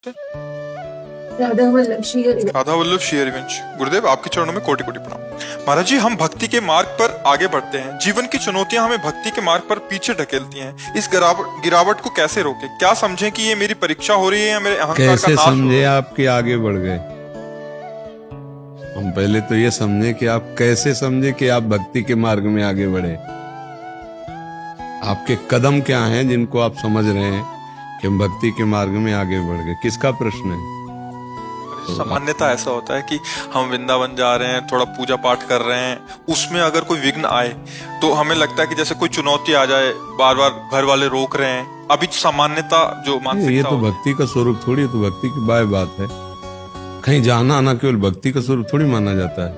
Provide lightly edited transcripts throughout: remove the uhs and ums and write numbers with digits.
राधा वल्लभ श्री हरिवंश। राधा वल्लभ श्री हरिवंश। गुरुदेव, आपके चरणों में कोटि कोटि प्रणाम। महाराज जी, हम भक्ति के मार्ग पर आगे बढ़ते हैं। जीवन की चुनौतियां हमें भक्ति के मार्ग पर पीछे ढकेलती हैं। इस गिरावट को कैसे रोकें? क्या समझें कि ये मेरी परीक्षा हो रही है या मेरे अहंकार का नाश हो रहा है? कैसे समझे आप कि आगे बढ़ गए? हम पहले तो ये समझे कि आप कैसे समझे कि आप भक्ति के मार्ग में आगे बढ़े। आपके कदम क्या हैं जिनको आप समझ रहे हैं कि हम भक्ति के मार्ग में आगे बढ़ गए? किसका प्रश्न है? सामान्यता ऐसा होता है कि हम वृंदावन जा रहे हैं, थोड़ा पूजा पाठ कर रहे हैं, उसमें अगर कोई विघ्न आए तो हमें लगता है कि जैसे कोई चुनौती आ जाए, बार बार घर वाले रोक रहे हैं। अभी सामान्यता जो मानसिकता, ये तो भक्ति का स्वरूप थोड़ी, तो भक्ति की बात है। कहीं जाना आना केवल भक्ति का स्वरूप थोड़ी माना जाता है।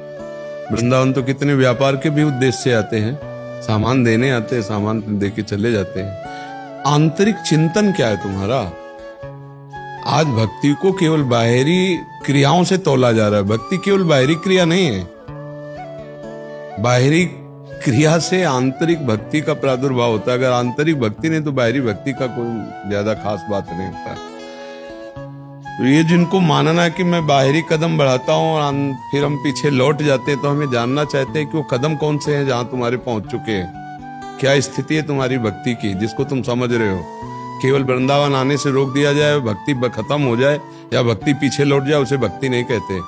वृंदावन तो कितने व्यापार के भी उद्देश्य से आते हैं, सामान देने आते हैं, सामान दे के चले जाते हैं। आंतरिक चिंतन क्या है तुम्हारा? आज भक्ति को केवल बाहरी क्रियाओं से तौला जा रहा है। भक्ति केवल बाहरी क्रिया नहीं है। बाहरी क्रिया से आंतरिक भक्ति का प्रादुर्भाव होता है। अगर आंतरिक भक्ति नहीं तो बाहरी भक्ति का कोई ज्यादा खास बात नहीं होता। तो ये जिनको मानना है कि मैं बाहरी कदम बढ़ाता हूँ और फिर हम पीछे लौट जाते हैं, तो हमें जानना चाहते हैं कि वो कदम कौन से हैं जहां तुम्हारे पहुंच चुके हैं। क्या स्थिति है तुम्हारी भक्ति की जिसको तुम समझ रहे हो? केवल वृंदावन आने से रोक दिया जाए, भक्ति खत्म हो जाए या भक्ति पीछे लौट जाए, उसे भक्ति नहीं कहते।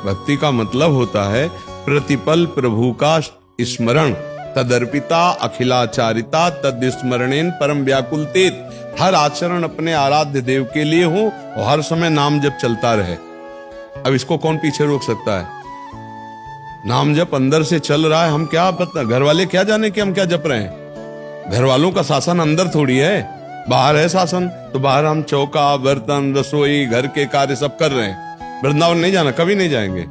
भक्ति का मतलब होता है प्रतिपल प्रभु का स्मरण, तदर्पिता अखिलाचारिता, तद स्मरणेन परम व्याकुलतेत। हर आचरण अपने आराध्य देव के लिए हो और हर समय नाम जप चलता रहे। अब इसको कौन पीछे रोक सकता है? नाम जप अंदर से चल रहा है, हम क्या पता, घर वाले क्या जाने कि हम क्या जप रहे हैं? घर वालों का शासन अंदर थोड़ी है, बाहर है शासन। तो बाहर हम चौका, बर्तन, रसोई, घर के कार्य सब कर रहे हैं। वृंदावन नहीं जाना, कभी नहीं जाएंगे,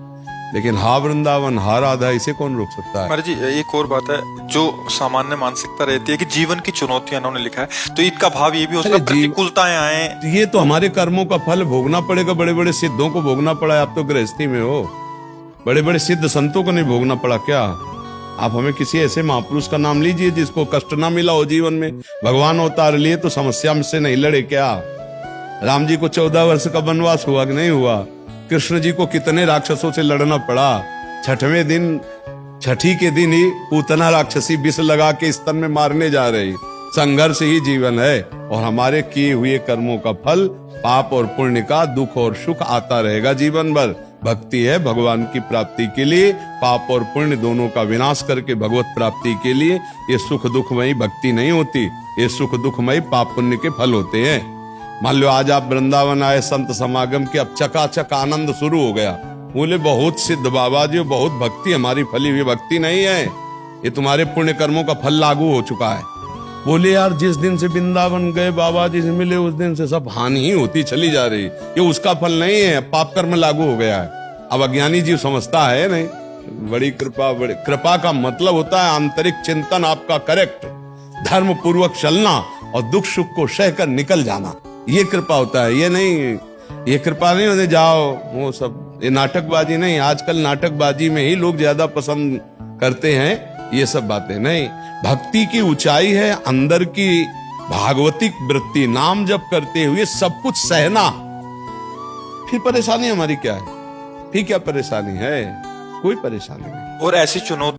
लेकिन हा वृंदावन हा राधा, इसे कौन रोक सकता है? महाराज जी, एक और बात है, जो सामान्य मानसिकता रहती है कि जीवन की चुनौतियां उन्होंने लिखा है, तो इनका भाव ये भी हो सकता है प्रतिकूलताएं आए। ये तो हमारे कर्मों का फल भोगना पड़ेगा। बड़े बड़े सिद्धों को भोगना पड़ा है। आप तो गृहस्थी में हो, बड़े बड़े सिद्ध संतों को नहीं भोगना पड़ा क्या? आप हमें किसी ऐसे महापुरुष का नाम लीजिए जिसको कष्ट ना मिला हो जीवन में। भगवान अवतार लिए तो समस्या से नहीं लड़े क्या? राम जी को 14 वर्ष का वनवास हुआ कि नहीं हुआ? कृष्ण जी को कितने राक्षसों से लड़ना पड़ा? छठवें दिन, छठी के दिन ही पूतना राक्षसी विष लगा के स्तन में मारने जा रही। संघर्ष ही जीवन है और हमारे किए हुए कर्मों का फल, पाप और पुण्य का दुख और सुख आता रहेगा जीवन भर। भक्ति है भगवान की प्राप्ति के लिए, पाप और पुण्य दोनों का विनाश करके भगवत प्राप्ति के लिए। ये सुख दुखमयी भक्ति नहीं होती, ये सुख दुखमयी पाप पुण्य के फल होते हैं। मान लो आज आप वृंदावन आए संत समागम के, अब चकाचक आनंद शुरू हो गया। बोले बहुत सिद्ध बाबा जी, बहुत भक्ति हमारी फली हुई भक्ति नहीं है, ये तुम्हारे पुण्य कर्मों का फल लागू हो चुका है। बोले यार, जिस दिन से वृंदावन गए बाबा जी से मिले, उस दिन से सब हानि ही होती चली जा रही। ये उसका फल नहीं है, पाप कर्म लागू हो गया है। अब अज्ञानी जीव समझता है नहीं। बड़ी कृपा का मतलब होता है आंतरिक चिंतन आपका करेक्ट, धर्म पूर्वक चलना और दुख सुख को सहकर निकल जाना, ये कृपा होता है। ये नहीं, ये कृपा नहीं होने जाओ वो सब, ये नाटकबाजी नहीं। आजकल नाटकबाजी में ही लोग ज्यादा पसंद करते हैं, ये सब बातें नहीं। भक्ति की ऊंचाई है अंदर की भागवतिक वृत्ति, नाम जप करते हुए सब कुछ सहना। फिर परेशानी हमारी क्या है? फिर क्या परेशानी है? कोई परेशानी नहीं। और ऐसी चुनौती